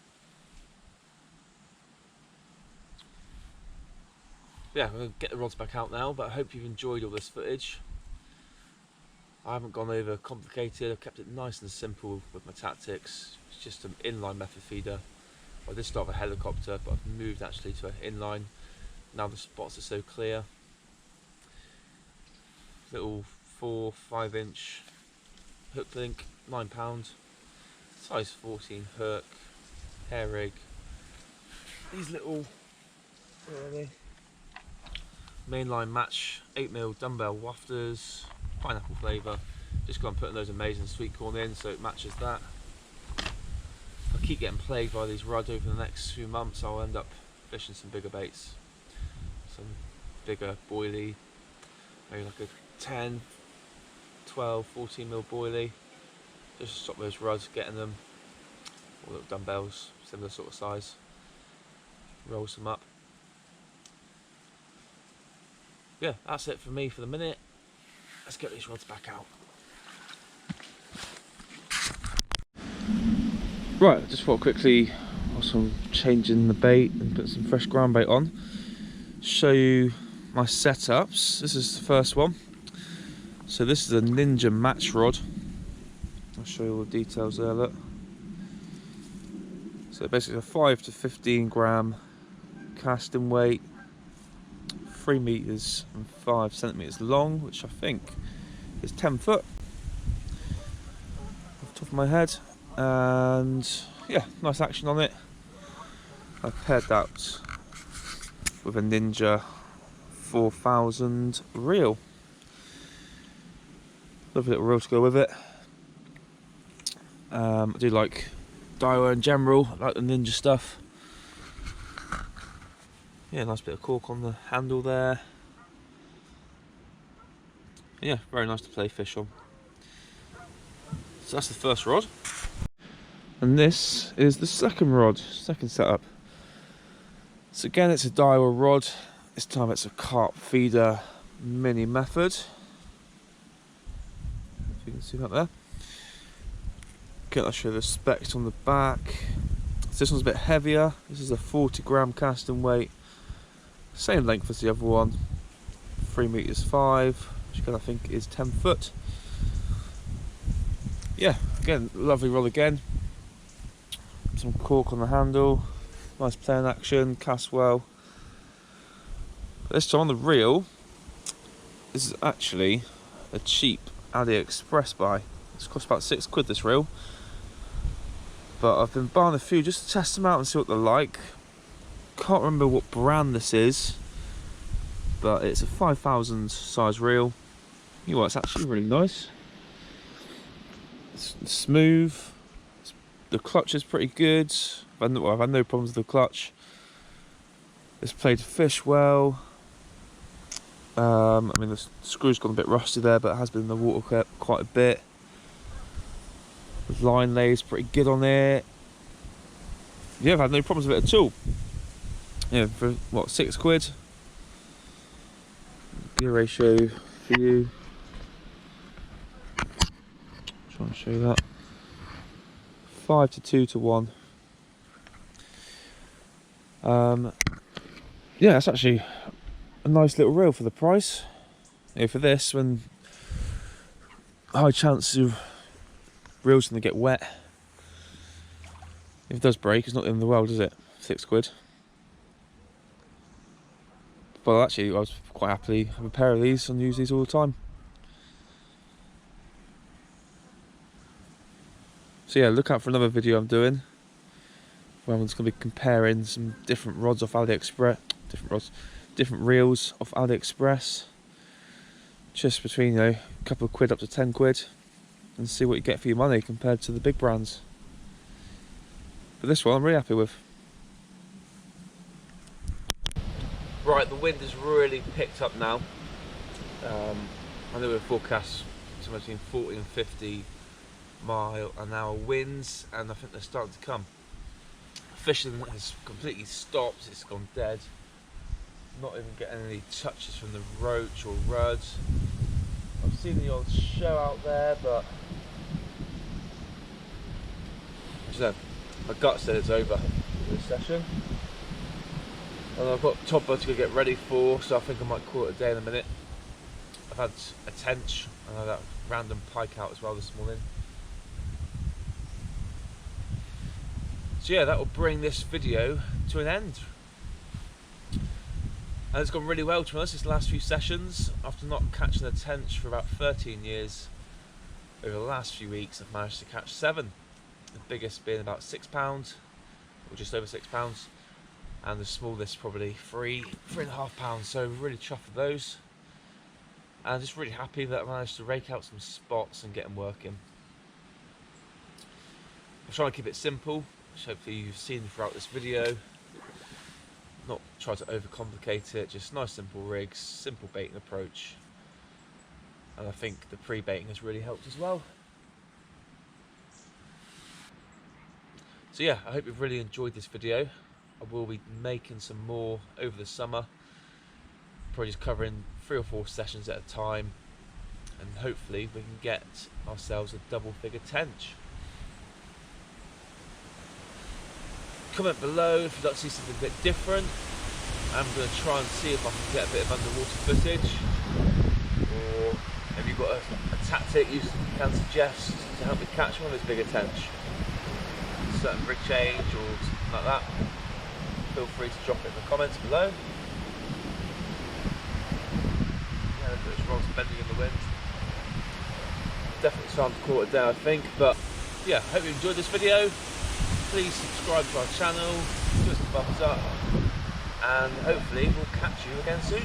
Yeah, I'm going to get the rods back out now, but I hope you've enjoyed all this footage. I haven't gone over complicated, I've kept it nice and simple with my tactics. It's just an inline method feeder. I did start with a helicopter, but I've moved actually to an inline. Now the spots are so clear. Little 4-5 inch hook link, £9. size 14 hook, hair rig. These little, what are they? Mainline match 8mm dumbbell wafters, pineapple flavour. Just gone putting those amazing sweet corn in so it matches that. If I keep getting plagued by these rods over the next few months, I'll end up fishing some bigger baits. Some bigger boilie, maybe like a 10, 12, 14mm boilie. Just to stop those rods getting them. Or little dumbbells, similar sort of size. Roll some up. Yeah, that's it for me for the minute. Let's get these rods back out. Right, just thought quickly, whilst I'm changing the bait and put some fresh ground bait on, show you my setups. This is the first one. So this is a Ninja match rod. I'll show you all the details there, look. So basically a 5 to 15 gram casting weight, 3 meters and 5 centimeters long, which I think is 10 foot off the top of my head. And yeah, nice action on it. I paired that with a Ninja 4000 reel. Lovely little reel to go with it. I do like Daiwa in general, I like the Ninja stuff. Yeah, nice bit of cork on the handle there. Yeah, very nice to play fish on. So that's the first rod. And this is the second rod, second setup. So again, it's a Daiwa rod. This time it's a carp feeder mini method. If you can see that there. Okay, I'll show you the specs on the back. So this one's a bit heavier. This is a 40 gram casting weight. Same length as the other one. 3 meters 5, which again I think is 10 foot. Yeah, again, lovely rod again. Some cork on the handle. Nice playing action, cast well. This time on the reel, this is actually a cheap AliExpress buy. It's cost about £6 this reel. But I've been buying a few just to test them out and see what they're like. Can't remember what brand this is, but it's a 5000 size reel. You know what, it's actually really nice. It's smooth. The clutch is pretty good. I've had no problems with the clutch. It's played fish well. I mean, the screw's gone a bit rusty there, but it has been in the water quite a bit. The line lays pretty good on it. Yeah, I've had no problems with it at all. Yeah, for what, £6? Gear ratio for you. Try and show you that. 5 to 2 to 1. Yeah, it's actually a nice little reel for the price. Yeah, for this, when high chance of reel's gonna get wet. If it does break, it's not the end of the world, is it? £6. Well, actually, I was quite happily have a pair of these and use these all the time. So yeah, look out for another video I'm doing where I'm just going to be comparing some different rods off AliExpress, different reels off AliExpress, just between, you know, a couple of quid up to £10, and see what you get for your money compared to the big brands. But this one I'm really happy with. Right, the wind has really picked up now. I know we're forecast somewhere between 40 and 50 mile-an-hour winds, and I think they're starting to come. Fishing has completely stopped, it's gone dead. Not even getting any touches from the roach or ruds. I've seen the odd show out there, but so my gut said it's over for this session. And I've got topper to go get ready for, so I think I might call it a day in a minute. I've had a tench and I had that random pike out as well this morning. So yeah, that will bring this video to an end. And it's gone really well, to be honest, this last few sessions. After not catching a tench for about 13 years, over the last few weeks I've managed to catch 7. the biggest being about £6 or just over £6, and the smallest probably £3.5. So really chuffed with those, and just really happy that I managed to rake out some spots and get them working. I'm trying to keep it simple, which hopefully you've seen throughout this video. Not try to overcomplicate it, just nice simple rigs, simple baiting approach, and I think the pre-baiting has really helped as well. So yeah, I hope you've really enjoyed this video. I will be making some more over the summer, probably just covering 3 or 4 sessions at a time, and hopefully we can get ourselves a double-figure tench. Comment below if you'd like to see something a bit different. I'm going to try and see if I can get a bit of underwater footage, or have you got a tactic you can suggest to help me catch one of those bigger tench? A certain rig change or something like that? Feel free to drop it in the comments below. Yeah, look at those rods bending in the wind. Definitely time to call it a day, I think. But yeah, hope you enjoyed this video. Please subscribe to our channel, give us a thumbs up, and hopefully we'll catch you again soon.